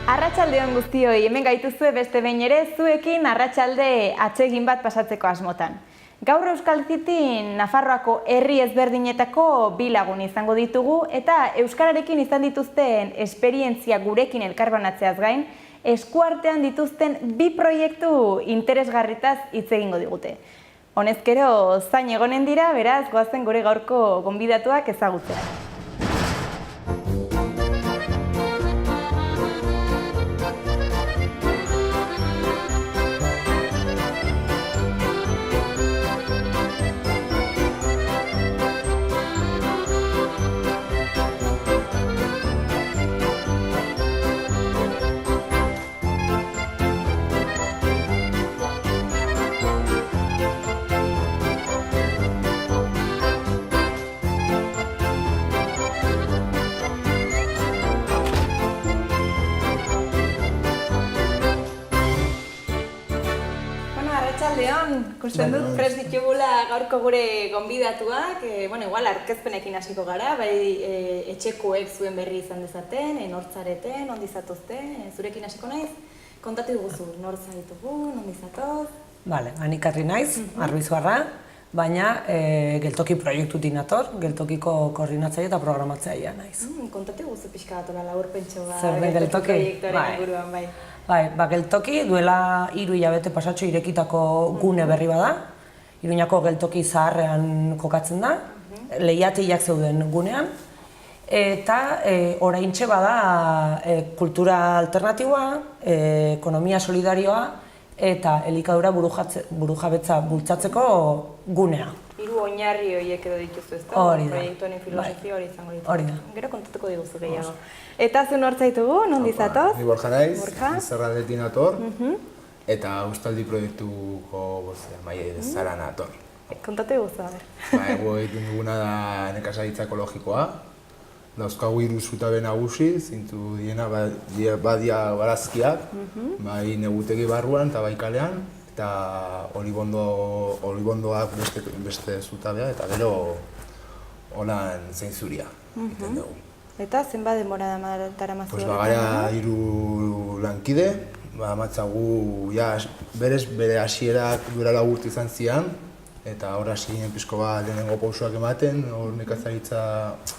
Arratsaldeon guztioi, hemen gaituzue beste behin ere zuekin arratsalde atsegin bat pasatzeko asmotan. Gaur Euskal Cityn Nafarroako herri ezberdinetako bi lagun izango ditugu eta euskararekin izan dituzten esperientzia gurekin elkarbanatzeaz gain, eskuartean dituzten bi proiektu interesgarritaz hitz egingo digute. Honezkero zain egonen dira, beraz, goazen gure gaurko gonbidatuak ezagutzera. Arratsaldeon, ikusten dut prest ditugula gaurko gure gonbidatuak, igual aurkezpenekin hasiko gara, bai etxekoek zuen berri izan dezaten, nortzareten, ondizatozte, zurekin hasiko naiz, kontatu diguzu, nortza ditugu, ondizatoz? Bale, anikarri naiz, Arbizuarra, baina geltoki proiektutik nator, geltokiko koordinatzaile eta programatzailea naiz. Kontatu diguzu pixka bat hola laburpentxo bat, Zer den geltoki proiektuaren inguruan, bai. Bai, geltoki duela 3 hilabete pasatxo irekitako gune berri bada. Iruñako geltoki zaharrean kokatzen da, lehiatiak zeuden gunean. Eta oraintxe bada kultura alternatiboa, ekonomia solidarioa eta elikadura burujabetza bultzatzeko gunea. 3 oinarri horiek edo dituzu, ezta? Hori da. Proiektuaren filosofia hori izango dituzu. Hori da. Gero kontatuko diguzu gehiago. Eta zu nortza ditugu, nondi zatoz? Ni Borja naiz, Lizarraldetik nator, eta Eustaldi proiektuko zara nator. Kontatu diguzu, a ber. Ego egiten duguna da nekazaritza ekologikoa. Dauzkagu 3 zutabe nagusi, zintu diena badia barazkiak, bai negutegi barruan eta bai kalean, eta olibondoak beste zutabea, eta gero holan zein zuria egiten dugu. Eta zenbat denbora daramazu? Bagara 3 lankide, amatzagu berez bere hasierak duela 4 urte izan zian, eta hor hasi ginen pixko bat lehenengo pausoak ematen, hor nekazaritza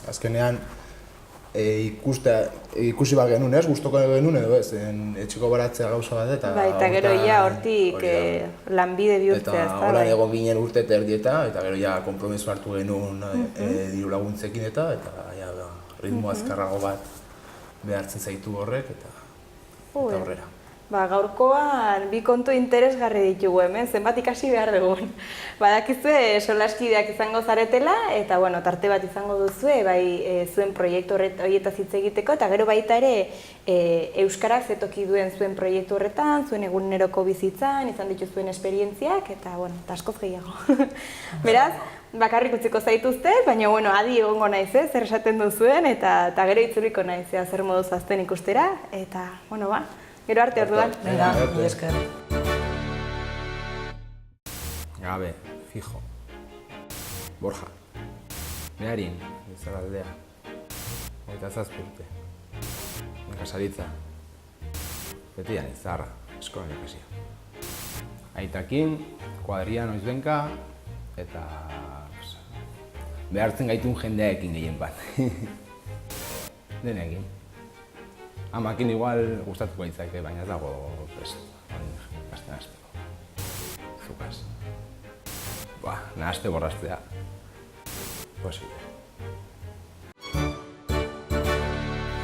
azkenean ikusi bat genuen, gustoko genuen edo ez, etxeko baratzea gauza bat eta... Bai, eta gero hortik lanbide bihurtzea, ez da? Eta holan egon ginen urte eta erdieta, eta gero konpromiso hartu genuen diru laguntzekin eta ritmo azkarrago bat behartzen zaitu horrek eta aurrera. Gaurkoan bi kontu interesgarri ditugu hemen, zenbat ikasi behar dugun. Badakizue solaskideak izango zaretela eta tarte bat izango duzue zuen proiektu horietaz hitz egiteko eta gero baita ere euskarak zetoki duen zuen proiektu horretan, zuen eguneroko bizitzan, izan dituzuen esperientziak eta askoz gehiago. Beraz, bakarrik utziko zaituzte, baina adi egongo naiz, zer esaten duzuen eta gero itzuliko naiz, zer moduz azten ikustera eta, gero arte orduan. Venga, esker. Gabe, fijo. Borja. Meharin, Lizarraldea. 27 urte. Nekazaritza. Betian Izarra, eskolan ikasia. Aitakin, kuadrian noizbenka, eta behartzen gaitun jendearekin gehien bat. Denekin. Amakin igual gustatuko aitzake, baina ez dago prest. Ikasten hasteko. Zukaz. Nahaste borrastea. Posible.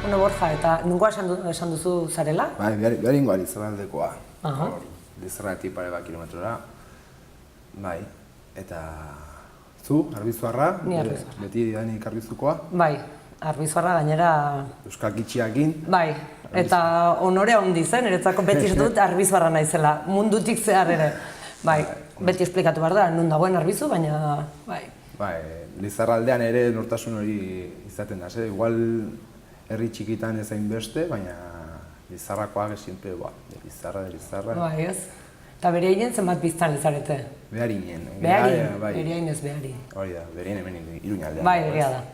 Borja, eta nungoa esan duzu zarela? Bai, beharingoa Lizarraldekoa. Lizarraldetik pare bat kilometrora. Bai, eta zu, Arbizuarra? Ni Arbizuarra. Beti danik Arbizukoa? Bai, Arbizuarra gainera... Euskal Kitxiakin? Bai, eta honore handi zen, niretzako beti dut Arbizuarra naizela, mundutik zehar ere. Bai, beti esplikatu behar da, non dagoen Arbizu, baina... Bai, Lizarraldean ere nortasun hori izaten da, igual herri txikitan ezain beste, baina Lizarrakoak esinpe, Lizarra... Bai, ez. Eta bere hinen zenbat biztan lezarete? Beharinen. Bere hinen ez behari. Hori da, bere hinen hemen Iruñaldean. Bai, berea da.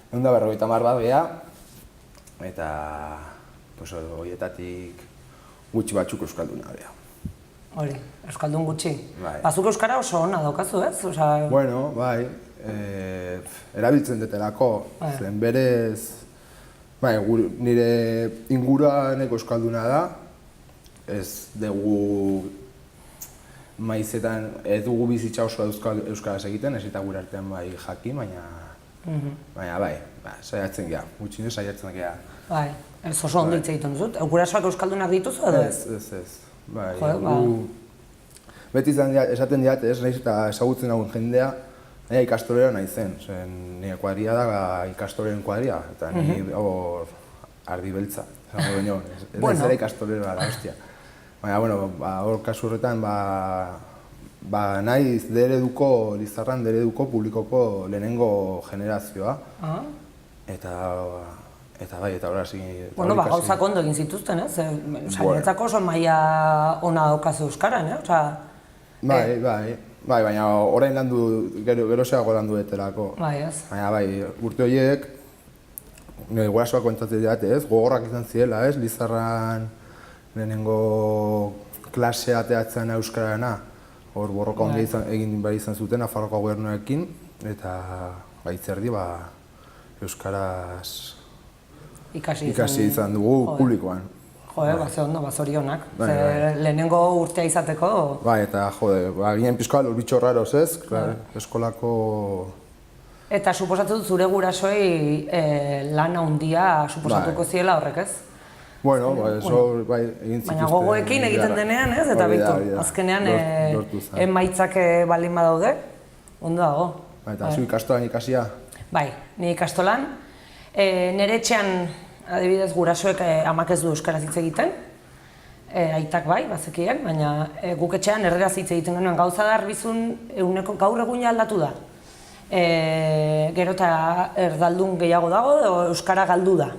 150 bat geha, eta pues horietatik gutxi batzuk euskalduna dira. Hori, euskaldun gutxi. Bai. Bazuk euskara oso ona daukazu, ez? Bueno, bai, erabiltzen detelako, zen berez, nire inguruaneko euskalduna da, ez dugu maizetan, ez dugu bizitza oso euskaraz egiten, ez eta gure artean bai jakin, baina bai, saiatzen geha, gutxinez saiatzen geha. Bai, ez oso ondo hitz egiten duzut. Gurasoak euskaldunak dituzu edo? Ez. Bai, beti esaten diat, ez nahiz eta ezagutzen dagoen jendea, nire ikastolera nahi zen, nire kuadria da ikastoleen kuadria, eta nire hor ardi beltza, esango baino, ez zera ikastolera da, hostia. Baina, hor kasu horretan, nahiz Lizarran dereduko publikoko lehenengo generazioa, eta horra zin... Bueno, gauzak ondo egin zituzten, ez? Niretzako oso maila ona daukazu euskaran, Bai, baina orain landu, geroseago landu etelako. Bai, ez? Baina, urte horiek, nire gurasoak kontatzen dut, ez? Gogorrak izan ziela, ez? Lizarran lehenengo klasea teatzen euskararena, hor borroka ondia egin behar izan zuten, Nafarroako gobernuekin, eta baitzerdi, euskaraz ikasi izan dugu publikoan. Ze ondo, zorionak. Lehenengo urtea izateko... Bai, eta ginen pizkoa bitxo raros, ez? Eskolako... Eta suposatzen dut zure gurasoei lan handia suposatuko ziela horrek, ez? Bueno, egin zituzten... Baina gogoekin egiten denean, ez? Eta bitu, azkenean emaitzak baldin badaude, ondo dago. Eta zu ikastolan ikasia? Bai, ni ikastolan. Nire etxean, adibidez, gurasoek amak ez du euskaraz hitz egiten, aitak bai, bazekien, baina guk etxean erderaz hitz egiten genuen gauza da arbizun gaur egun aldatu da. Gero eta erdaldun gehiago dago, euskara galdu da.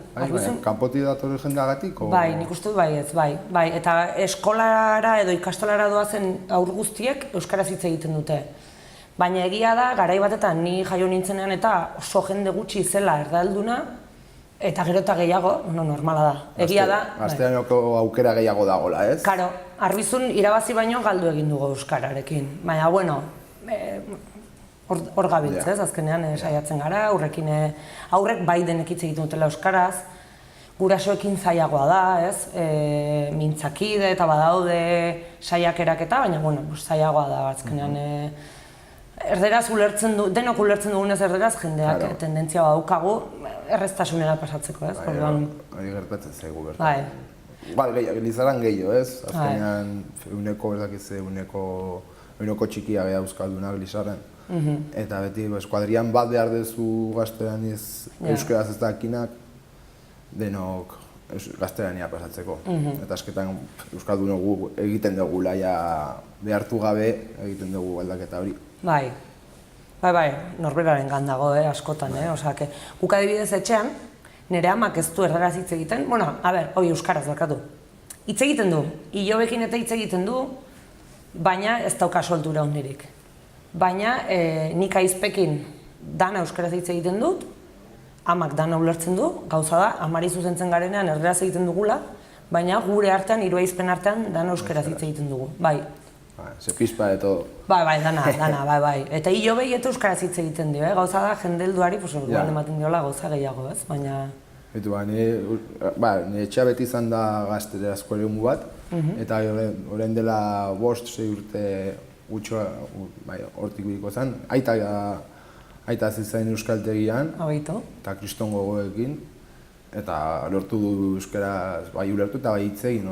Kanpotik datorren jendeagatik? Bai, nik uste dut bai ez, bai. Eta eskolara edo ikastolara doazen aur guztiek euskaraz hitz egiten dute. Baina egia da, garai batetan ni jaio nintzenean eta oso jende gutxi zela erdalduna, eta gero eta gehiago, normala da. Egia da... Gaztelaniako aukera gehiago dagoela, ez? Karo, arbizun irabazi baino galdu egin dugu euskararekin. Baina, bueno, hor gabiltz, ez? Azkenean saiatzen gara, aurrek bai denek hitz egiten dutela euskaraz, gurasoekin zailagoa da, ez? Mintzakide eta badaude saiakerak eta, baina, bueno, zailagoa da, azkenean erderaz ulertzen du, denok ulertzen dugunez erderaz, jendeak tendentzia badaukagu erreztasunera pasatzeko, ez? Hori gertatzen zaigu bertan. Bai, Lizarran gehiago, ez? Azkenean, euneko txikia geha euskaldunak Lizarren. Eta beti, kuadrian bat behar dezu gaztelaniaz euskaraz ez dakinak, denok gaztelania pasatzeko. Eta azketan euskaldun egiten dugu laia behartu gabe egiten dugu aldaketa hori. Bai, norberaren gandago, askotan, osake. Guk adibidez etxean, nire amak ez du erderaz hitz egiten, hori euskaraz barkatu. Hitz egiten du, ilobekin eta hitz egiten du, baina ez dauka soltura hondirik. Baina nik aizpekin dana euskaraz hitz egiten dut, amak dana ulertzen du, gauza da, amari zuzentzen garenean erderaz egiten dugula, baina gure artean, hiru aizpen artean, dana euskaraz hitz egiten dugu, bai. Se pispa de todo. Bai, dana, bai. Eta hilobei eta euskaraz hitz egiten dio, gauza da, jendelduari, orduan ematen diola gauza gehiago, ez, baina... Betu, nire etxea beti izan da gaztelerazko eremu bat, eta orain dela 5-6 urte gutxo hortik biriko zen. Aita zizain euskaltegian, eta kriston gogoekin, eta lortu du euskaraz, bai ulertu eta bai hitz egin,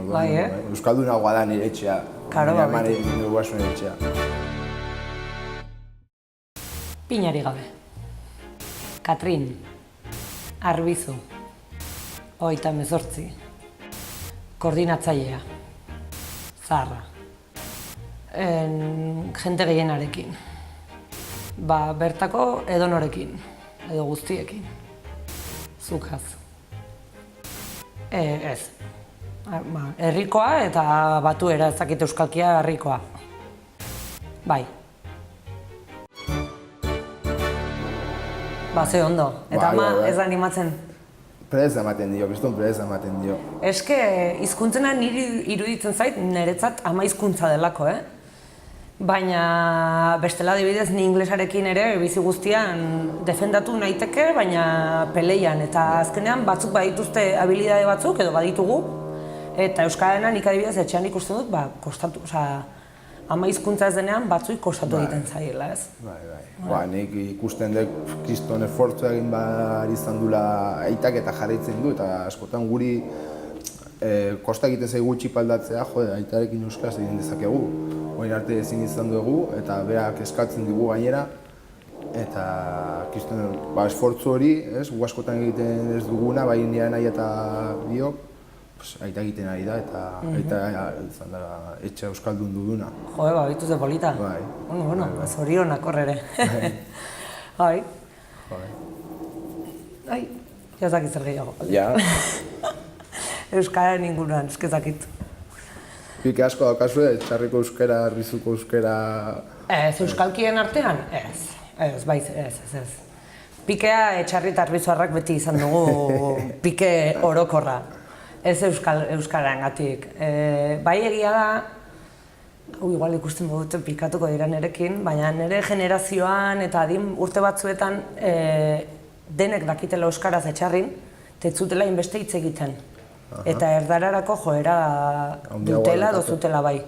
euskaldunagoa da nire etxea, nire amare nire guasun nire etxea. Pinari gabe. Katrin. Arbizu. 38. Koordinatzailea. Zaharra. Jente gehienarekin. Bertako edonorekin, edo guztiekin. Zukaz. Ez. Herrikoa eta batuera ezakite euskalkia herrikoa. Bai. Ze ondo. Eta ama ez da animatzen? Pereza ematen dio, kriston pereza ematen dio. Eske, hizkuntzena niri iruditzen zait, niretzat ama hizkuntza delako, Baina, bestela adibidez, ni inglesarekin ere bizi guztian defendatu naiteke, baina peleian. Eta azkenean batzuk badituzte habilidade batzuk, edo baditugu, eta euskararena nik adibidez etxean ikusten dut, kostatu, ama hizkuntza ez denean batzuik kostatu egiten zaiela, ez? Bai. Nik ikusten dut kriston esfortzu egin behar izan dula aitak eta jarraitzen du, eta askotan guri kosta egiten zaigu txipaldatzea, aitarekin euskaraz egin dezakegu. Orain arte ezin izan dugu, eta berak eskatzen digu gainera, eta kriston esfortzu hori, gu askotan egiten ez duguna, bai nire nahi eta biok, aita egiten ari da, eta aita izan da etxe euskaldun duduna. Bituz de polita. Bai. Bueno, zorionak horre ere. Bai. Ai, jazakit zer gehiago. Ja. Euskararen inguruan, eskezakit. Pike asko daukazue, txarriko euskera, arbizuko euskera... Ez, euskalkien artean? Ez. Pikea etxarri eta arbizuarrak beti izan dugu pike orokorra. Ez euskarangatik. Bai egia da, igual ikusten dute pikatuko dira nerekin, baina nire generazioan eta adin urte batzuetan denek dakitela euskaraz etxarrin, tetzutela inbeste hitz egiten. Eta erdararako joera dutela edo zutela bai.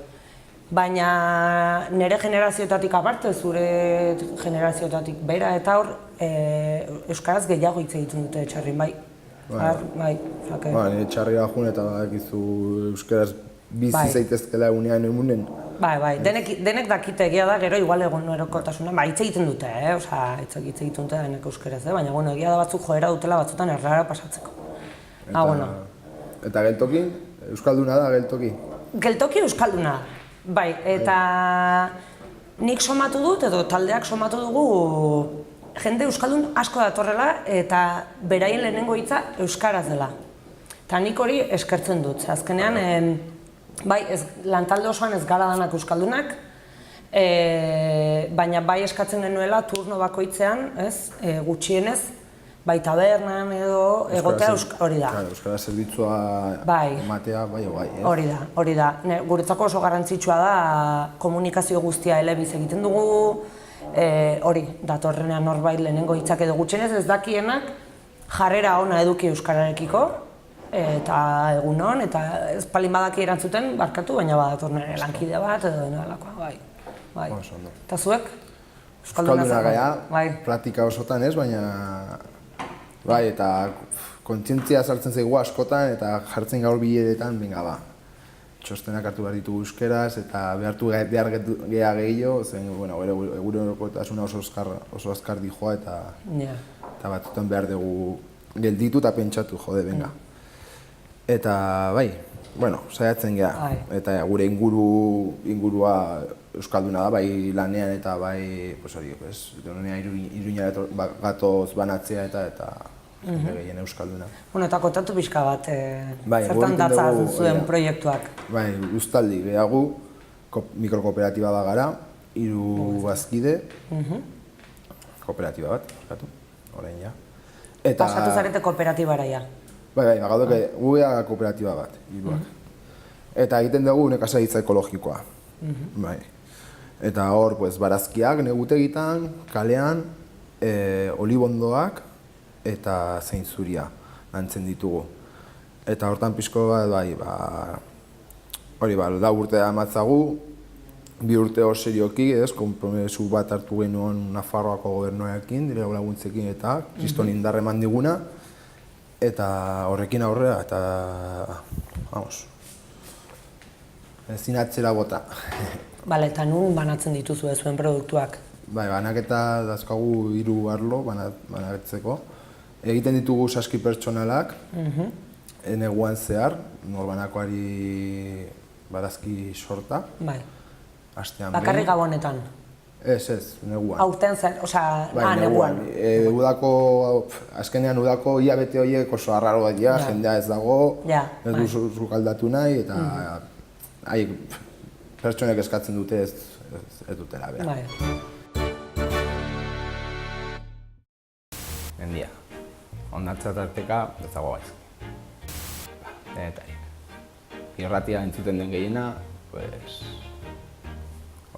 Baina nire generazioetatik aparte, zure generazioetatik bera eta hor, euskaraz gehiago hitz egiten dute etxarrin bai. Bai. Nire txarrira jun eta badakizu euskaraz bizi zaitezkela egunean. Bai, denek dakite egia da, gero igual egon erokotasuna, hitz egiten dute, hitz egiten dute denek euskaraz, baina egia da batzuk joera dutela batzutan errara pasatzeko. Eta geltoki? Euskalduna da geltoki? Geltoki euskalduna, bai, eta nik somatu dut, edo taldeak somatu dugu, jende euskaldun asko datorrela eta beraien lehenengo hitza euskaraz dela. Eta nik hori eskertzen dut, azkenean, bai, lantalde osoan ez gara danak euskaldunak, baina bai eskatzen genuela turno bakoitzean, gutxienez, bai tabernan edo egotea hori da. Euskara zerbitzua ematea, bai. Hori da. Guretzako oso garrantzitsua da komunikazio guztia elebiz egiten dugu, hori, datorrenean norbait lehenengo hitzak edo gutxienez ez dakienak jarrera ona eduki euskararekiko, eta egun hon, eta ez palin badaki erantzuten barkatu, baina badator nire lankide bat edo denalakoa, bai. Eta zuek? Euskalduna gaia, praktika osotan ez, baina... Bai, eta kontzientzia sartzen zaigu askotan eta jartzen gaur bileretan, txostenak hartu behar ditugu euskeraz eta behar geha gehiago, zen, egunerokotasuna oso azkar dijoa eta batzutan behar dugu gelditu eta pentsatu, venga. Eta, bai, saiatzen geha, eta gure ingurua euskalduna da, bai lanean eta bai, Iruñera gatoz banatzea eta gehien euskalduna. Eta kontatu pixka bat, zertan datza zuen proiektuak? Bai, Uztaldi gehiago, mikrokooperatiba bat gara, 3 bazkide, kooperatiba bat, orain ja. Pasatu zarete kooperatibara ja? Bai, gauduke gugea kooperatiba bat, 3. Eta egiten dugu nekazaritza ekologikoa. Eta hor, barazkiak negutegitan, kalean, olibondoak eta zeinzuria lantzen ditugu. Eta hortan pixko bat, hori, 4 urte amatzagu, 2 urte hor serioki, konpromesu bat hartu genuen Nafarroako gobernuarekin, direla laguntzekin eta kriston indarre eman diguna, eta horrekin aurrera, eta, ezin atzera bota. Eta nun banatzen dituzu zuen produktuak? Bai, banaketa dazkagu 3 arlo banatzeko. Egiten ditugu saski pertsonalak, neguan zehar, norbanakoari barazki sorta. Bai. Bakarrik gabonetan? Ez, neguan. Aurten zen, neguan. Azkenean udako hilabete horiek oso arraro bat dira, jendea ez dago, ez duzu kaldatu nahi, eta pertsonek eskatzen dute ez dutela behar. Mendia. hondartza tarteka, ez dago gaizki. Denetarik. Irratia entzuten den gehiena, pues,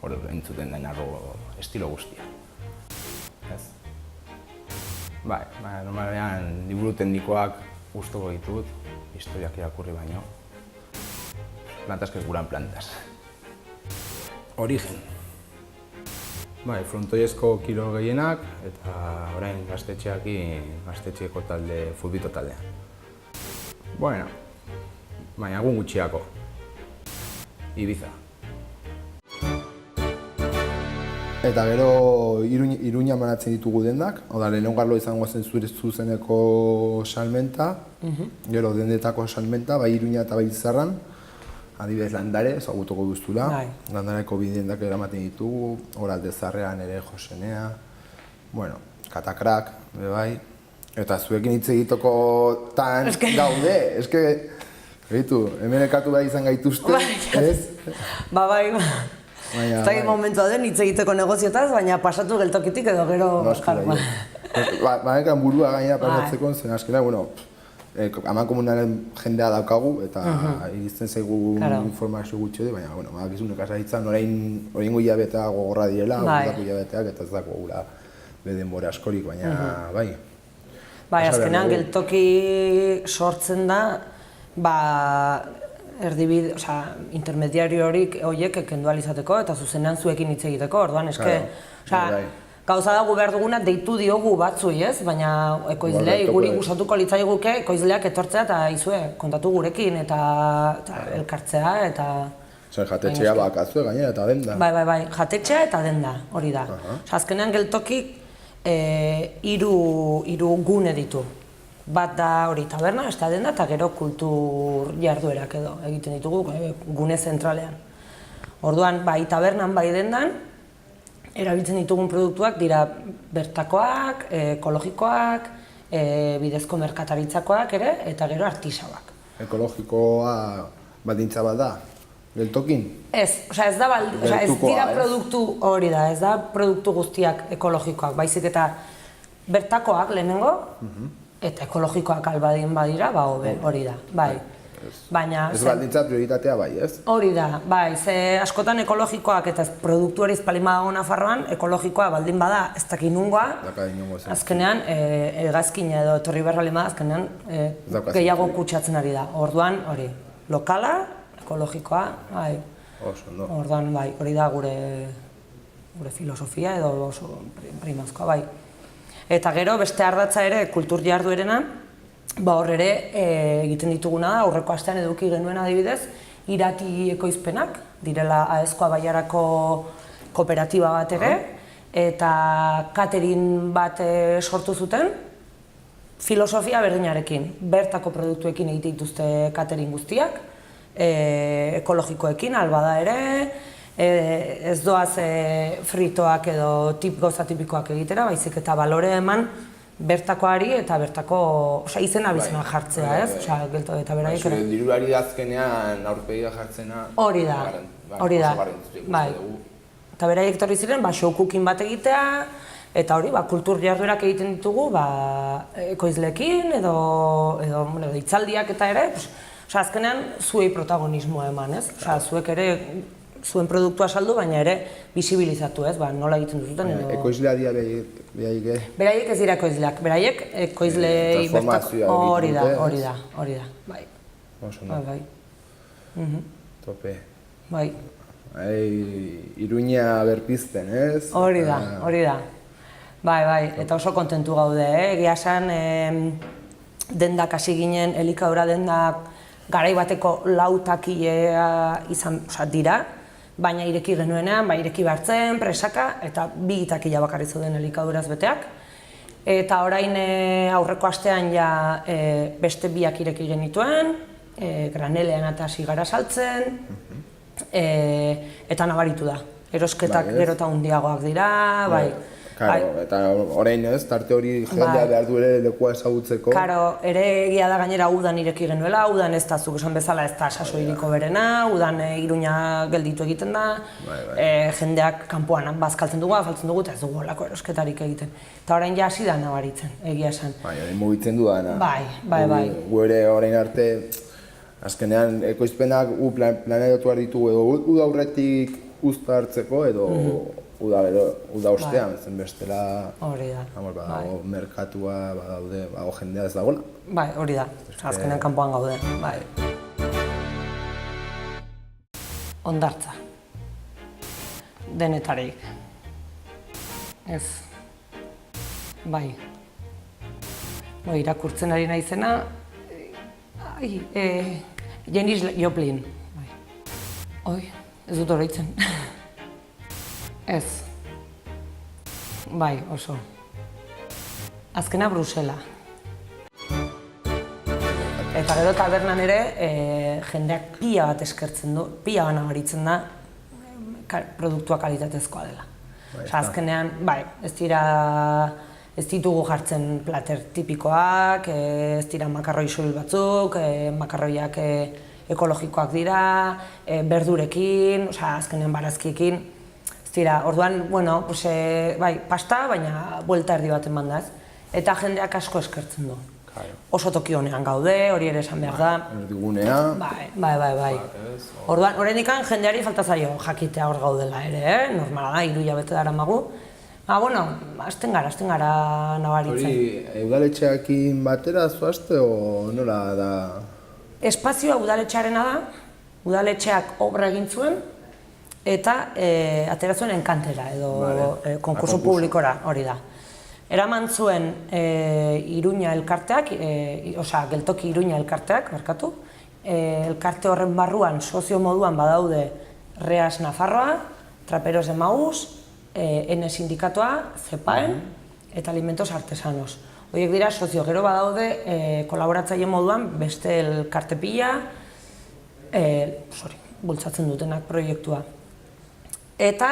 hor entzuten den arro estilo guztia. Ez. Bai, normalean liburu teknikoak gustuko ditut, historiak irakurri baino. Plantas que curan plantas. Origen. Bai, frontoiezko kilo gehienak eta orain gaztetxeeko talde, futbito taldea. Bueno, baina egun gutxiako. Ibiza. Eta gero Iruña manatzen ditugu dendak, oda lehenengo arlo izango zen zure zuzeneko salmenta, gero dendetako salmenta, bai Iruña eta bai Lizarran, adibidez Landare, ezagutuko duzula, Landareko bi dendak eramaten ditugu, Oralde Zarrean ere Josenea, bueno, Katakrak, bai, eta zuekin hitz egiteko tan gaude, eske, behitu, hemen ekatu behar izan gaituzte, ez? Bai. Ez dakit momentua den hitz egiteko negoziotaz, baina pasatu geltokitik edo gero jarra. Banekan burua gainera pasatzeko zen azkena, bueno, amankomunaren jendea daukagu eta iristen zaigu informazio gutxi edo, baina, bueno, badakizu nekazaritzan oraingo hilabetea gogorra direla, udako hilabeteak eta ez dako gura denbora askorik, baina, bai. Bai, azkenean geltoki sortzen da, erdibide, intermediario horiek kendu ahal izateko eta zuzenean zuekin hitz egiteko, orduan, eske, gauza dago behar duguna deitu diogu batzui, ez? Baina ekoizleei guri gustatuko litzaiguke ekoizleak etortzea eta izue kontatu gurekin eta elkartzea eta... Jatetxea bakazue gainera eta denda. Bai, jatetxea eta denda, hori da. Azkenean geltokik hiru gune ditu. Bat da hori taberna, ez da denda, eta gero kultur jarduerak edo egiten ditugu gune zentralean. Orduan, bai tabernan, bai dendan, erabiltzen ditugun produktuak dira bertakoak, ekologikoak, bidezko merkataritzakoak ere, eta gero artisauak. Ekologikoa baldintza bat da, geltokin? Ez dira produktu hori da, ez da produktu guztiak ekologikoak, baizik eta bertakoak lehenengo, eta ekologikoak albadin badira, hori da, bai. Ez baldintza prioritatea bai, ez? Hori da, bai, ze askotan ekologikoak eta produktu hori espalin badago Nafarroan, ekologikoa baldin bada ez dakit nungoa, azkenean hegazkin edo etorri behar baldin bada, azkenean gehiago kutsatzen ari da. Orduan, hori, lokala, ekologikoa, bai. Orduan, bai, hori da gure filosofia edo oso primazkoa, bai. Eta gero, beste ardatza ere, kultur jarduerena, hor ere egiten dituguna da, aurreko astean eduki genuen adibidez, irati ekoizpenak, direla Aezkoa Baiarako kooperatiba bat ere, eta catering bat sortu zuten, filosofia berdinarekin, bertako produktuekin egite dituzte catering guztiak, ekologikoekin, albada ere, ez doaz fritoak edo gauza tipikoak egitera, baizik eta balore eman bertakoari eta bertako izena bizena jartzea, ez? Eta beraiek ere. Dirulari azkenean aurpegia jartzena... Hori da, bai. Eta beraiek etorri ziren, show cooking bat egitea, eta hori, kultur jarduerak egiten ditugu, ekoizleekin edo hitzaldiak eta ere, azkenean zuei protagonismoa eman, ez? Zuek ere zuen produktua saldu, baina ere bisibilizatu, ez? Nola egiten duzuten edo... Ekoizlea dira beraiek, Beraiek ez dira ekoizleak, beraiek ekoizleei bertako... Hori da, bai. Bai. Tope. Bai. Iruña berpizten, ez? Hori da. Bai, eta oso kontentu gaude, egia esan dendak hasi ginen, elikadura dendak garai bateko lautakilea izan dira, baina ireki genuenean, ireki behartzen, presaka, eta bi takila bakarri zeuden elikaduraz beteak. Eta orain aurreko astean beste biak ireki genituen, granelean eta hasi gara saltzen, eta nabaritu da. Erosketak gero eta handiagoak dira, bai. Karo, eta orain ez, tarte hori jendea behar du ere lekua ezagutzeko. Karo, ere egia da gainera udan ireki genuela, udan ez da zuk esan bezala ez da sasoiriko berena, udan Iruña gelditu egiten da, jendeak kanpoan bazkaltzen dugu, afaltzen dugu, eta ez dugu olako erosketarik egiten. Eta orain ja hasi da nabaritzen, egia esan. Orain mugitzen du dana. Bai. Gu ere orain arte, azkenean ekoizpenak planeatu behar ditugu edo uda aurretik uzta hartzeko edo uda ostean, zen bestela badago merkatua, badaude, badago jendea ez dagoela. Bai, hori da, azkenean kanpoan gaude, bai. Hondartza. Denetarik. Ez. Bai. Irakurtzen ari naizena, Janis Joplin. Oi, ez dut oroitzen. Ez. Bai, oso. Azkena Brusela. Eta gero tabernan ere, jendeak pila bat eskertzen du, pila bat nabaritzen da, produktua kalitatezkoa dela. Azkenean, bai, ez ditugu jartzen plater tipikoak, ez dira makarroi soil batzuk, makarroiak ekologikoak dira, berdurekin, azkenean barazkiekin. Ez dira, orduan, bueno, bai, pasta, baina buelta erdi bat eman da ez. Eta jendeak asko eskertzen du. Oso toki honean gaude, hori ere esan behar da. Erdigunea. Bai. Orduan, horrenikan jendeari falta zaio jakitea hor gaudela ere, normala da, 3 hilabete daramagu. Bueno, hasten gara nabaritzen. Hori, udaletxeakin batera zoazte o nola da? Espazioa udaletxearena da, udaletxeak obra egin zuen, eta atera zuen enkantera edo konkurso publikora, hori da. Eraman zuen Iruña elkarteak, geltoki Iruña elkarteak, barkatu. Elkarte horren barruan, sozio moduan badaude Reas Nafarroa, Traperos de Maús, N sindikatoa, CEPAEN eta Alimentos Artesanos. Horiek dira sozio, gero badaude kolaboratzaile moduan beste elkarte pila, bultzatzen dutenak proiektua. Eta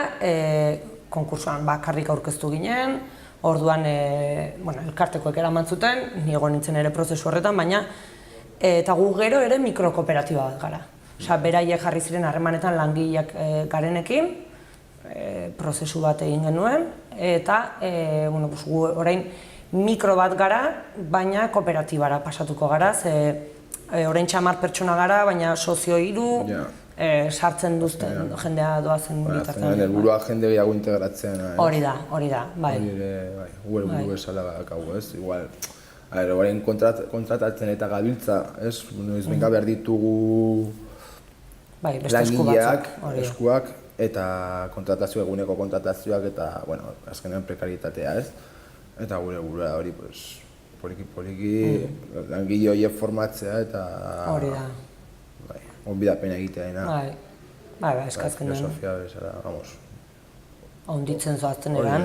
konkursoan bakarrik aurkeztu ginen, orduan elkartekoek eraman zuten, ni egon nintzen ere prozesu horretan, baina eta gu gero ere mikrokooperatiba bat gara. Beraiek jarri ziren harremanetan langileak garenekin, prozesu bat egin genuen, eta gu orain mikro bat gara, baina kooperatibara pasatuko gara, ze orain 10 pertsona gara, baina sozio 3, sartzen duzten jendea doazen bitartean. Helburua jende gehiago integratzen. Hori da, bai. Hori ere, gu helburu bezala bakagu, ez? Igual, orain kontratatzen eta gabiltza, ez? Noiz benga behar ditugu langileak, eskuak, eta kontratazio eguneko kontratazioak eta, azkenean prekaritatea, ez? Eta gure helburua hori, poliki langile horiek formatzea eta... Hori da. Onbidapena egitea dena. Bai, eskazken den. Filosofia bezala, vamos. Onditzen zoazten eran.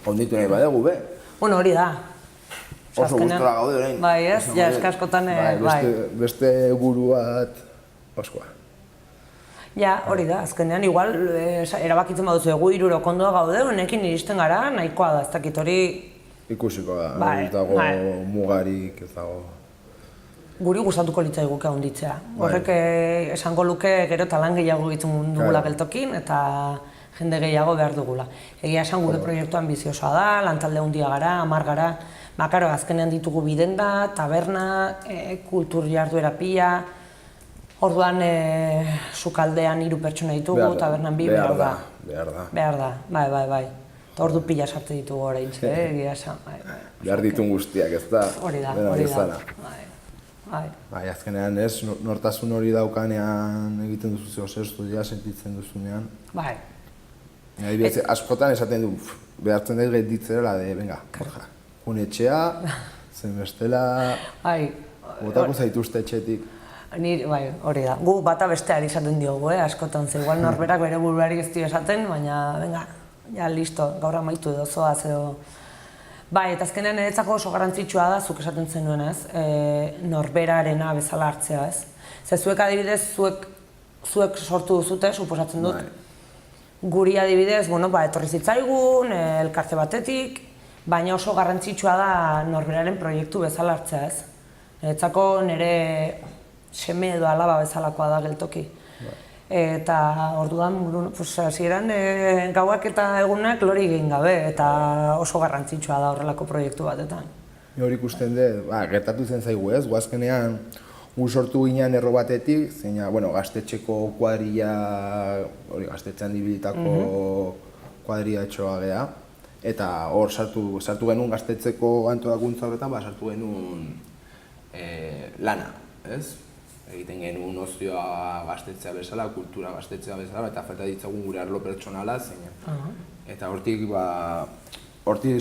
Onditu nahi badegu, be? Bueno, hori da. Oso gustora gaude orain. Bai, ez, ja eskaskotan, bai. Beste guru bat, oskoa. Ja, hori da, azkenean, igual, erabakitzen baduzu egu 3 kondoa gaude, honekin iristen gara, nahikoa da, ez dakit hori... Ikusiko da, ez dago mugarik, ez dago... Guri gustatuko litzaiguke handitzea. Horrek esango luke gero eta lan gehiago egiten dugula geltokin eta jende gehiago behar dugula. Egia esan gure proiektu ambiziosoa da, lantalde handia gara, 10 gara. Karo, azkenean ditugu bidenda, taberna, kultur jarduera pila. Orduan, sukaldean 3 pertsona ditugu, tabernan 2 behar da. Behar da, bai. Eta ordu pila sartu ditugu orain, egia esan. Behar ditun guztiak, ez da? Hori da. Bai, azkenean ez, nortasun hori daukanean egiten duzu zer estudia sentitzen duzunean. Bai. Askotan esaten du, behartzen dut gelditzerela, venga, Borja, etxea, zen bestela, botako zaituzte etxetik. Bai, hori da. Gu bata besteari esaten diogu, askotan, ze igual norberak bere buruari ez dio esaten, baina, venga, ja, listo, gaur amaitu edo zoaz edo... Bai, eta azkenean niretzako oso garrantzitsua da, zuk esaten zenuen ez, norberarena bezala hartzea ez. Ze zuek adibidez, zuek sortu duzute, suposatzen dut, Guri adibidez, etorri zitzaigun, elkarte batetik, baina oso garrantzitsua da norberaren proiektu bezala hartzea, ez? Niretzako nire seme edo alaba bezalakoa da geltoki. Eta orduan, hasieran gauak eta egunak lori egin gabe, eta oso garrantzitsua da horrelako proiektu batetan. Hor ikusten dut, gertatu zen zaigu ez, guazkenean gu sortu ginen erro batetik, zeina, gaztetxeko kuadrilla, hori gaztetxean dibilitako kuadrilla etxoa geha, eta hor sartu genuen gaztetxeko antolakuntza horretan, sartu genuen lana, ez? Egiten genuen nozioa gaztetzea bezala, kultura gaztetzea bezala, eta falta ditzagun gure arlo pertsonala, zeina. Eta hortik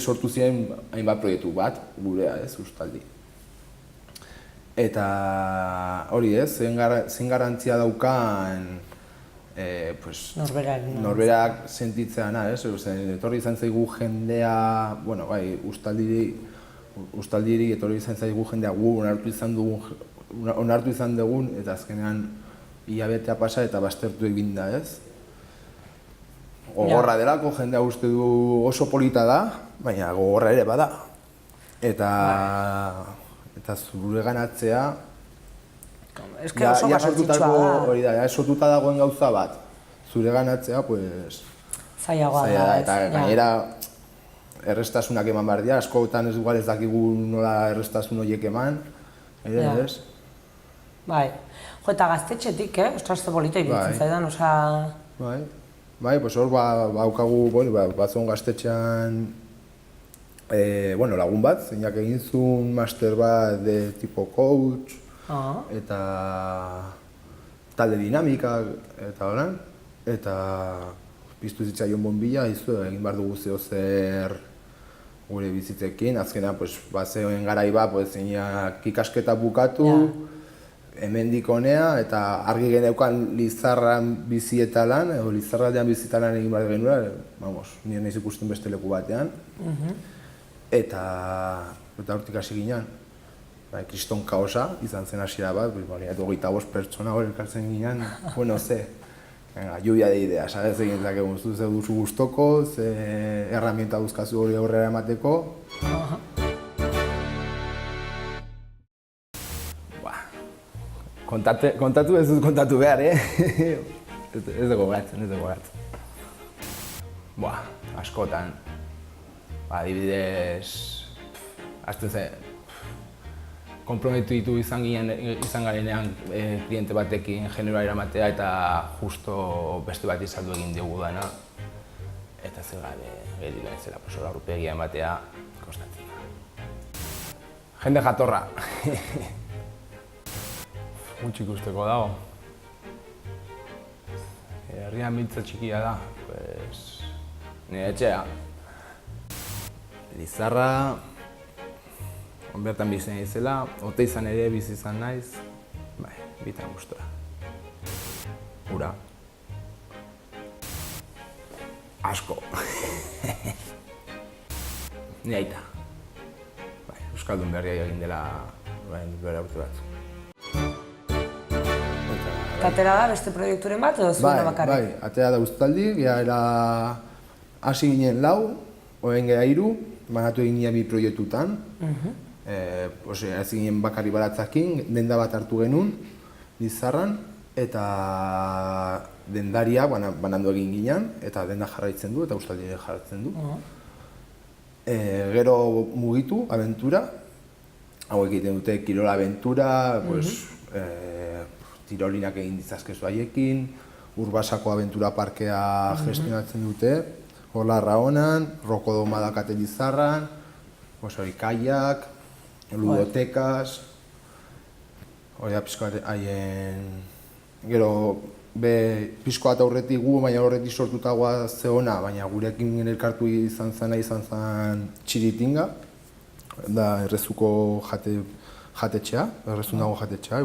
sortu ziren hainbat proiektu bat, gurea ez, Uztaldi. Eta hori ez, zein garrantzia daukan norberak sentitzeana, ez? Etorri izan zaigu jendea, Uztaldiri etorri izan zaigu jendea gu onartu izan dugun, eta azkenean hilabetea pasa eta baztertu egin da, ez? Gogorra delako, jendea uste du oso polita da, baina gogorra ere bada. Eta zure ganatzea, ja sortuta dagoen gauza bat, zure ganatzea, zailagoa da, eta gainera errestasunak eman behar dira, askotan ez dakigu nola errestasun horiek eman, ere ez? Bai, eta gaztetxetik, ostras, ze polita iruditzen zaidan, osa... Bai, hor baukagu, batzuen gaztetxean lagun bat, zeinak egin zuen master bat de tipo coach, eta talde dinamikak, eta horan, eta piztu zitzaion bonbila, egin behar dugu zer gure bizitzekin, azkenean zegoen garai bat, zeinak ikasketa bukatu, hemendik honea, eta argi geneukan Lizarran bizi eta lan, edo Lizarraldean bizi eta lan egin behar genuela, nire nahiz ikusten beste leku batean. Eta hortik hasi ginen, kriston kaosa izan zen hasiera bat, 25 pertsona hor elkartzen ginen, lluvia de ideas, egin zakegun, zu duzu gustoko, ze herramienta duzkazu hori aurrera emateko. Kontatu ez dut kontatu behar, Ez dugu gatzen. Askotan. Adibidez, azten zen, konprometitu izan garenean kliente batekin generoa eramatea eta justo beste bat izaldu egin dugu dana. Eta zer gabe, geri zela, aurpegia ematea kostatzen. Jende jatorra. Gutxi ikusteko dago. Herrian mintza txikia da, nire etxea. Lizarra, bertan bizi naizela, Oteizan ere bizi izan naiz, bitan gustora. Ura. Asko. Ni aita. Euskaldun berria egin dela bere urte batzu. Atera da beste proiekturen bat edo zuena bakarrik? Bai, atera da Uztaldi, hasi ginen 4, orain gara 3, banatu egin ginen 2 proiektutan. Hasi ginen bakarri baratzakin, denda bat hartu genuen, Lizarran, eta dendaria banandu egin ginen, eta denda jarraitzen du, eta Uztaldi jarraitzen du. Gero mugitu, abentura, hau egiten dute kirola abentura, tirolinak egin ditzazkezu haiekin, Urbasako abentura parkea gestionatzen dute, Hola Raonan, Rokodoma dakate Lizarran, kaiak, ludotekas, hori da pizko haien... Gero, pizko bat aurretik gu, baina horretik sortutagoa zeona, baina gurekin elkartu izan zen Txiritinga, da errezuko jatetxea, errezun dago jatetxea,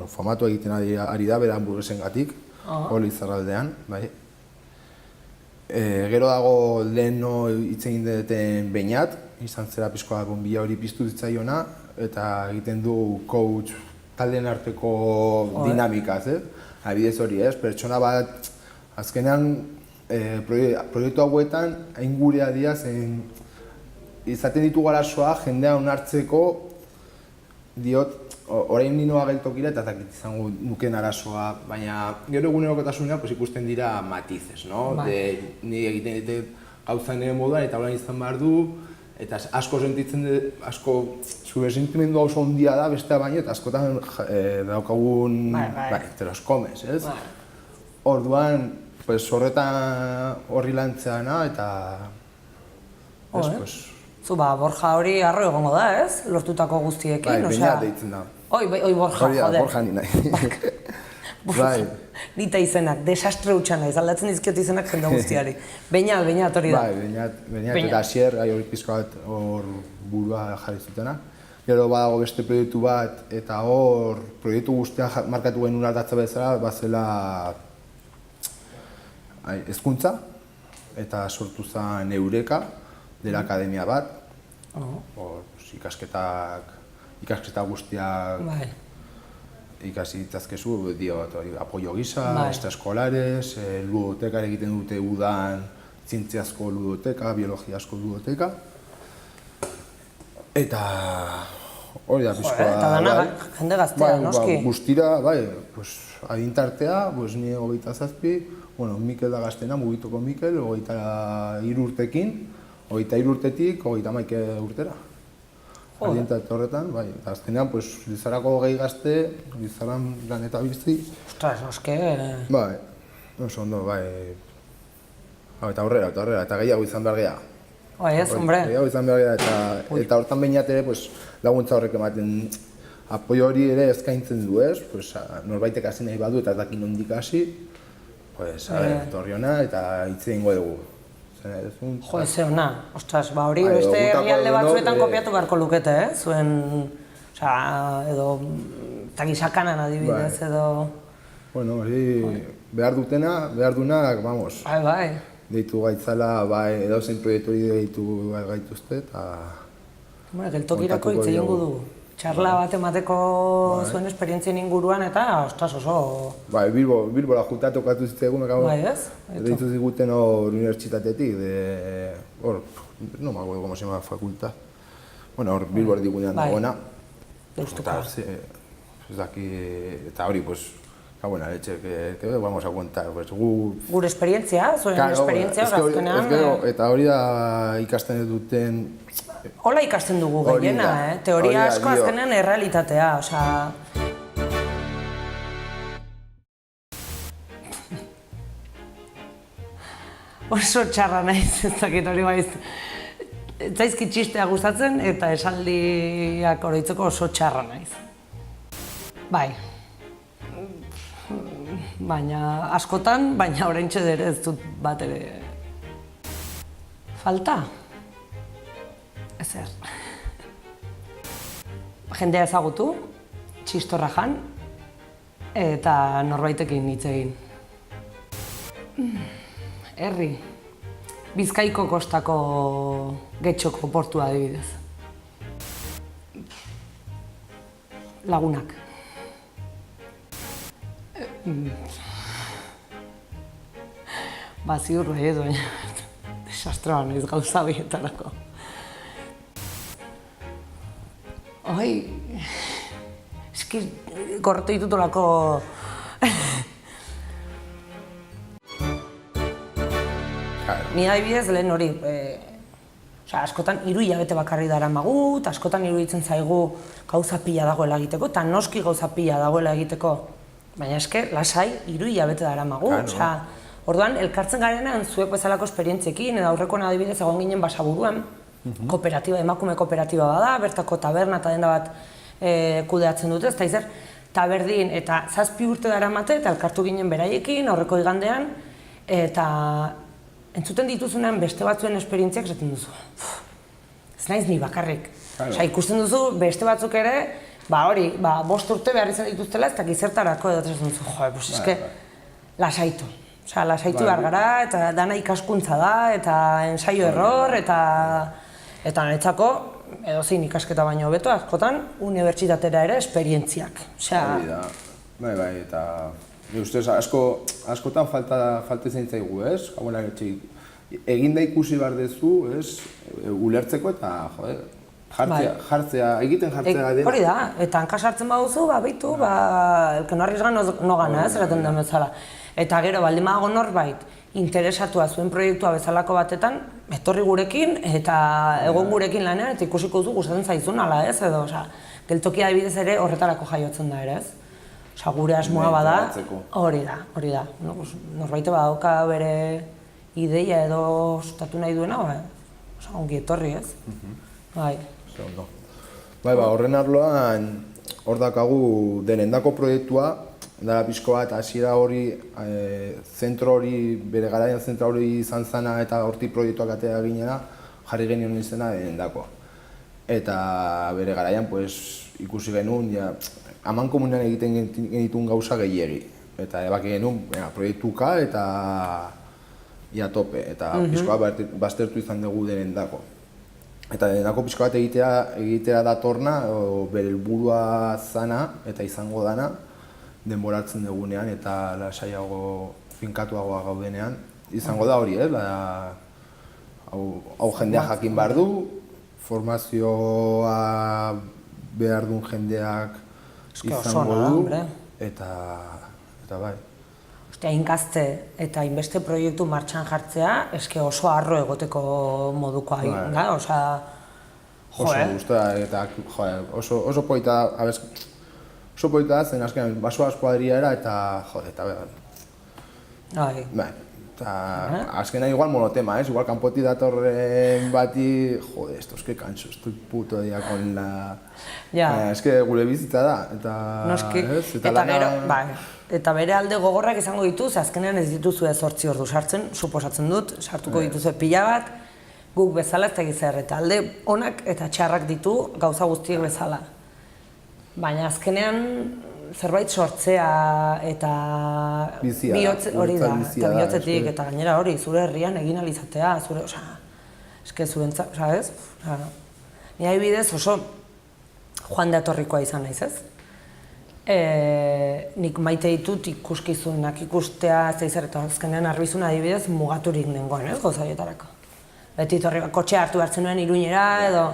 famatu egiten ari da, bera hamburguesengatik, hori Lizarraldean. Gero dago leheno hitz egin duten Beñat, izan zera pizkoa bonbila hori piztu zitzaiona, eta egiten du coach taldeen arteko dinamikaz, adibidez hori ez, pertsona bat azkenean proiektu hauetan hain gurea dira zen izaten ditugu arazoa jendea onartzeko diot orain ninoa geltokira eta zakit izango nuken arazoa, baina gero egunerokotasunean pues, ikusten dira matizes, no? Ni egiten dut gauza nire moduan eta orain izan behar du, eta asko sentitzen dut, asko zure sentimendu oso ondia da bestea baino, eta askotan daukagun, te los comes, ez? Orduan, pues horri lantzeana eta... Zu Borja hori harro egongo da, ez? Lortutako guztiekin, bai, Beñat deitzen da. Oi, Borja, joder. Borja ni nahi. Bai. Nita izenak, desastre hutsa naiz, aldatzen dizkiot izenak jende guztiari. Beñat hori da. Bai, Beñat eta Asier, gai hori pizka bat hor burua jarri zutena. Gero badago beste proiektu bat, eta hor proiektu guztia markatu genuen aldatza bezala, bazela hezkuntza, eta sortu zen Eureka, dela akademia bat, ikasketa guztiak ikasi ditzazkezu, apoio gisa, extraeskolares, ludoteka egiten dute udan, zientziazko ludoteka, biologiazko ludoteka. Eta hori da pizkoa. Eta dana, jende gaztea, noski? Guztira, adintartea, ni 27, Mikel da gaztena, mugituko Mikel, 23 urtekin, 23 urtetik, 31 urtera. Adientat horretan, eta azkenean, Lizarako 20 gazte, Lizaran lan eta bizi. Ostras, noske... Bai, oso ondo, eta aurrera, eta gehiago izan behar geha. Bai ez, hombre. Gehiago izan behar geha, eta hortan Beñat ere laguntza horrek ematen apoio hori ere eskaintzen du, ez? Norbaitek hasi nahi badu eta ez dakin nondik hasi, torri hona eta hitz egingo dugu. Jo, eze hona, ostras, hori beste herrialde batzuetan kopiatu beharko lukete, zuen, edo, eta gizakanan adibidez, edo... Bueno, hori, behar duenak, vamos. Bai. Deitu gaitzala, edo zein proiektu hori deitu gaituzte, eta... Geltokirako hitz egingo du. Txarla bat emateko zuen esperientzien inguruan eta, ostras, oso... Bilbora juta tokatu zitzaigun, bai ez? Deitu ziguten hor unibertsitatetik, no me acuerdo cómo se llama facultad. Bueno, hor Bilbora digunean dagoena. Deustuko. Eta hori, buena leche, que vamos a contar. Gure esperientzia, zuen esperientzia gazkenean. Eta hori da ikasten duten... Hola ikasten dugu gehiena, teoria asko azkenean errealitatea, osea... Oso txarra naiz, ez dakit hori baiz. Zaizki txistea gustatzen eta esaldiak oroitzeko oso txarra naiz. Bai. Baina askotan, baina oraintxe ere ez dut bat ere... Falta? Ezer. Jendea ezagutu, txistorra jan, eta norbaitekin hitz egin. Herri, Bizkaiko kostako Getxoko portua adibidez. Lagunak. Ziur bai ez, baina desastroa naiz gauza bietarako. Eski gorrotu ditutolako... Ni adibidez lehen hori, askotan 3 hilabete bakarri daramagu, eta askotan iruditzen zaigu gauza pila dagoela egiteko, eta noski gauza pila dagoela egiteko. Baina eske, lasai, 3 hilabete daramagu. Orduan, elkartzen garenan zuek bezalako esperientziekin, edo aurrekoan adibidez egon ginen Basaburuan, kooperatiba, emakume kooperatiba bada, bertako taberna eta denda bat kudeatzen dute, ez da izer, taberdin eta 7 urte daramate eta elkartu ginen beraiekin, aurreko igandean, eta entzuten dituzunean beste batzuen esperientziak esaten duzu. Ez naiz ni bakarrik. Ikusten duzu beste batzuk ere, hori, 5 urte behar izan dituztela ez dakit zertarako edo esaten duzu, eske, lasaitu. Lasaitu behar gara, eta dana ikaskuntza da, eta ensaio error, eta niretzako, edozein ikasketa baino hobeto, askotan, unibertsitatera ere esperientziak. Bai, eta Ustez, askotan falta izan zaigu, ez? Eginda ikusi behar dezu, ez? Ulertzeko eta, egiten jartzea dira. Hori da, eta hanka sartzen baduzu, beitu, el que no arriesga no gana, ez, eraten den bezala. Eta gero, baldin badago norbait, interesatua zuen proiektua bezalako batetan, etorri gurekin eta egon gurekin lanean, eta ikusiko duzu gustatzen zaizun, ala ez, edo, geltokia adibidez ere horretarako jaiotzen da ere, ez? Gure asmoa bada, hori da. Norbait badauka bere ideia edo sustatu nahi duena, ongi etorri, ez? Bai. Horren arloan, hor dakagu denendako proiektua, dara pixko bat, hasiera hori, zentro hori, bere garaian zentro hori izan zana eta hortik proiektuak atea ginena, jarri genion izena denendako. Eta bere garaian ikusi genuen, haman komunean egiten genituen gauza gehiegi. Eta ebaki genuen proiektuka eta tope, eta pixko bat baztertu izan dugu denendako. Eta denendako pixko bat egitera datorna, bere helburua zana eta izango dana, denboratzen dugunean eta lasaiago finkatuagoa gaudenean. Izango da hori, hau jendea jakin behar du, formazioa behar duen jendeak izango du, eta bai. Hain gazte eta hainbeste proiektu martxan jartzea, oso harro egoteko moduko da, oso guztua eta oso polita da, oso polita da zen azkenean basoa eskuadriara eta bai. Eta azkenean igual monotema, igual kanpoti datorren bati, esto es que canso, estoy puto día con la... Es que gure bizitza da, eta bere alde gogorrak izango dituz, azkenean ez dituzu 8 ordu sartzen, suposatzen dut, sartuko dituzu pila bat, guk bezala ez tegiz eta alde onak eta txarrak ditu gauza guztiek bezala. Baina azkenean zerbait sortzea eta bihotzetik eta gainera hori, zure herrian egin alizatea, zurentzat, sabes? Ni adibidez oso joan de etorrikoa izan naiz, ez? Nik maite ditut ikuskizunak ikustea, eta azkenean arbizuna adibidez mugaturik nengoen, ez, gauzaietarako. Beti kotxea hartu behartzen nuen Iruñera edo...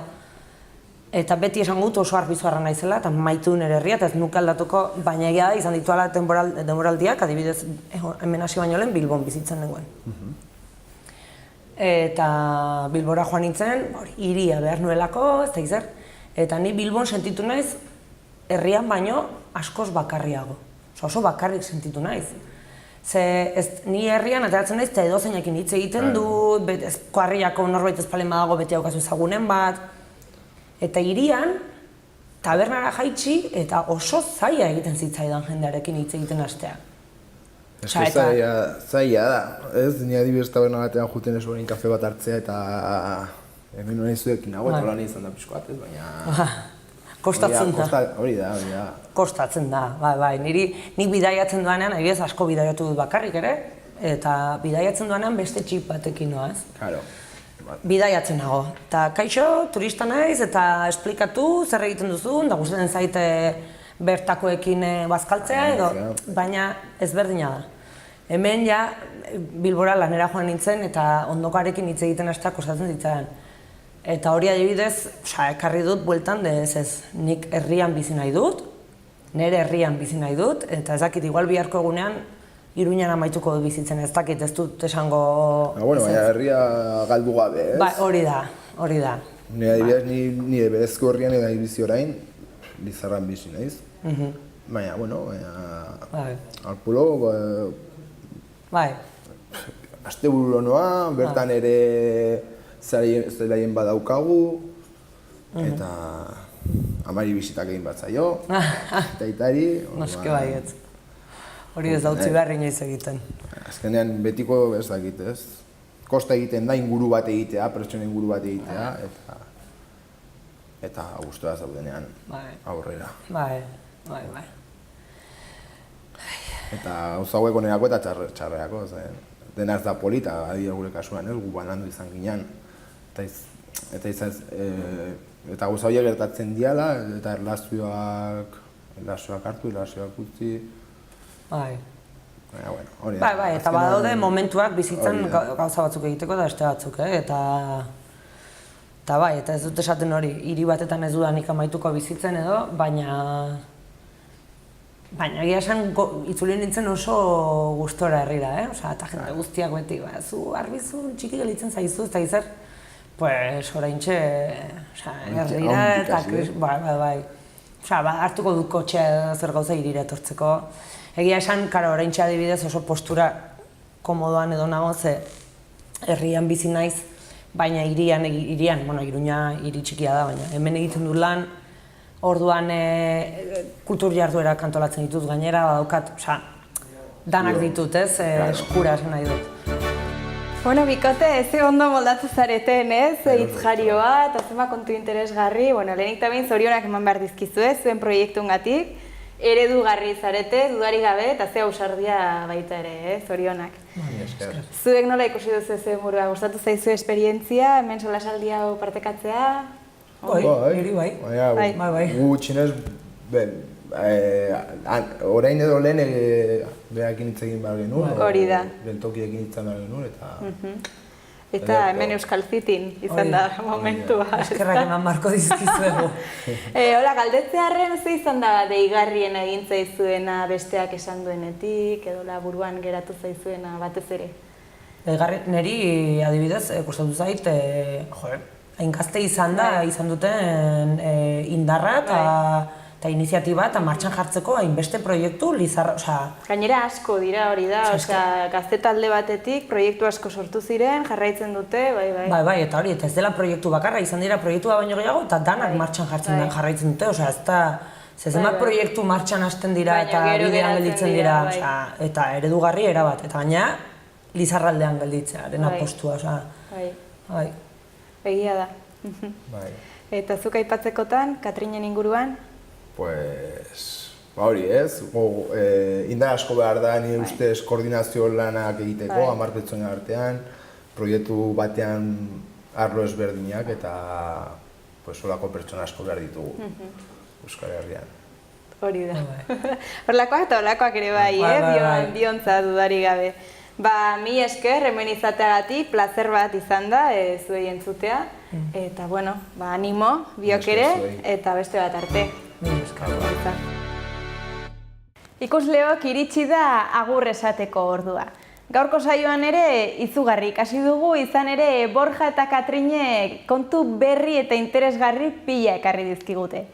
Eta beti esan gut oso arbizuarra naizela, eta maitu nire herria, eta ez nuke aldatuko, baina egia da izan dituala denboraldiak, adibidez hemen hasi baino lehen Bilbon bizitzen nengoen. Eta Bilbora joan nintzen, hiria behar nuelako, ez da izer, eta ni Bilbon sentitu naiz herrian baino askoz bakarriago. Oso bakarrik sentitu naiz. Ni herrian ateratzen naiz, eta edozeinekin hitz egiten dut, kuarriako norbait ezpalen badago beti haukazu ezagunen bat, eta hirian, tabernara jaitsi eta oso zaila egiten zitzaidan jendearekin hitz egiten hastea. Zaila da, ez? Ni adibidez taberna batean juten ez horrein kafe bat hartzea eta hemen honen zuekin nago eta lan izan da pixko bat, ez? Baina... Kostatzen da. Hori da. Kostatzen da, bai. Nik bidaiatzen duanean, adibidez asko bidaiatu dut bakarrik ere, eta bidaiatzen duanean beste txip batekin noa, ez? Claro. Bidaiatzen nago. Eta kaixo, turista naiz eta esplikatu zer egiten duzun, da gustatzen zaite bertakoekin bazkaltzea edo, baina ezberdina da. Hemen ja Bilbora lanera joan nintzen eta ondokarekin hitz egiten hastea kostatzen zitzaidan. Eta hori adibidez, ekarri dut bueltan, nik herrian bizi nahi dut, nire herrian bizi nahi dut, eta ez dakit igual biharko egunean Iruñan amaituko dut bizitzen, ez dakit, ez dut esango... Baina herria galdu gabe, ez? Hori da. Nire adibidez, nire berezko herrian edo bizi orain, Lizarran bizi naiz. Baina, Alpulo... Bai. Asteburu noa, bertan ere zelaien badaukagu, eta amari bisitak egin bat zaio, eta itari... Noske baiet. Hori ez da utzi behar inoiz egiten. Azkenean betiko ez dakit, ez? Kosta egiten da inguru bat egitea, pertsona inguru bat egitea, eta gustua zaudenean aurrera. Bai. Eta gauza hauek onerako eta txarreako, dena ez da polita, adibidez gure kasuan, ez? Gu banandu izan ginen, eta gauza horiek gertatzen diala, eta erlazioak hartu, erlazioak utzi. Baina, bueno, hori da. Bai, eta Azkenean- badaude momentuak bizitzan hori da. gauza batzuk egiteko da beste batzuk, eta bai, eta ez dut esaten hori, hiri batetan ez dudanik amaituko bizitzen edo, baina egia esan itzuli nintzen oso gustora herrira, Osea, eta jende guztiak beti, zu arbizu txiki gelitzen zaizu, ez da izar, pues oraintxe, osea, herrira eta bai. Osea, hartuko dut kotxea zer gauza hirira etortzeko. Egia esan, karo, oraintxe adibidez oso postura komodoan edo nago, ze herrian bizi naiz, baina hirian, bueno, Iruña hiri txikia da, baina hemen egiten dut lan, orduan kultur jarduerak antolatzen ditut gainera, badaukat, osea, danak ditut, eskura esan nahi dut. Bueno, bikote, ze ondo moldatu zareten, hitz jarioa eta zenba kontu interesgarri. Bueno, lehenik eta behin zorionak eman behar dizkizue, zuen proiektuengatik. Eredugarri zarete, dudarik gabe, eta ze ausardia baita ere, zorionak. Zuek nola ikusi duzu ze burua, gustatu zaizu esperientzia, hemen solasaldi hau partekatzea? Niri bai. Bai. Gu txinez, orain edo lehen berakin hitz egin behar genuen. Hori da. Geltokiekin hitz behar genuen, eta... Eta hemen Euskal Zitin izan da momentua. Eskerrak eman marko dizkizuegu. Hola, galdetzearren ze izan da deigarrien egin zaizuena besteak esan duenetik, edo buruan geratu zaizuena batez ere? Neri adibidez, gustatu zait, hain gazte izan da, izan duten indarra eta iniziatiba eta martxan jartzeko hainbeste proiektu lizarra, osea... Gainera asko dira hori da, osea, gazte talde batetik proiektu asko sortu ziren, jarraitzen dute, bai. Bai, eta hori, eta ez dela proiektu bakarra, izan dira proiektua baino gehiago, eta danak martxan jarraitzen dute, osea, ez da... Zezemak proiektu martxan hasten dira eta bidean gelditzen dira, eta eredugarri erabat, eta gaina lizarraldean gelditzearen apostua, osea... Bai. Egia da. Bai. Eta zuk aipatzekotan, Katrinen inguruan? Pues, hori ez, indar asko behar da, nire ustez koordinazio lanak egiteko, 10 pertsona artean, proiektu batean arlo ezberdinak eta holako pertsona asko behar ditugu Euskal Herrian. Hori da. Horlakoak eta horlakoak ere bai, biontza dudari gabe. Mi esker, hemen izateagatik, plazer bat izan da, zuei entzutea. Eta, bueno, animo, biok ere, eta beste bat arte. Ikusleok iritsi da agur esateko ordua. Gaurko saioan ere izugarri ikasi dugu, izan ere Borja eta Katrinek kontu berri eta interesgarri pila ekarri dizkigute.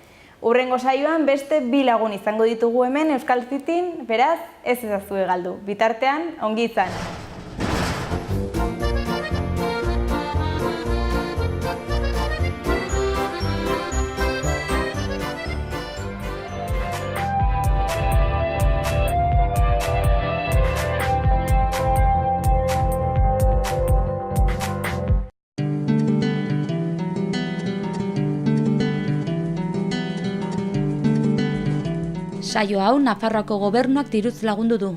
Hurrengo saioan beste 2 lagun izango ditugu hemen Euskal Zitin, beraz ez ezazue galdu. Bitartean, ongi izan! Saio hau Nafarroako Gobernuak diruz lagundu du.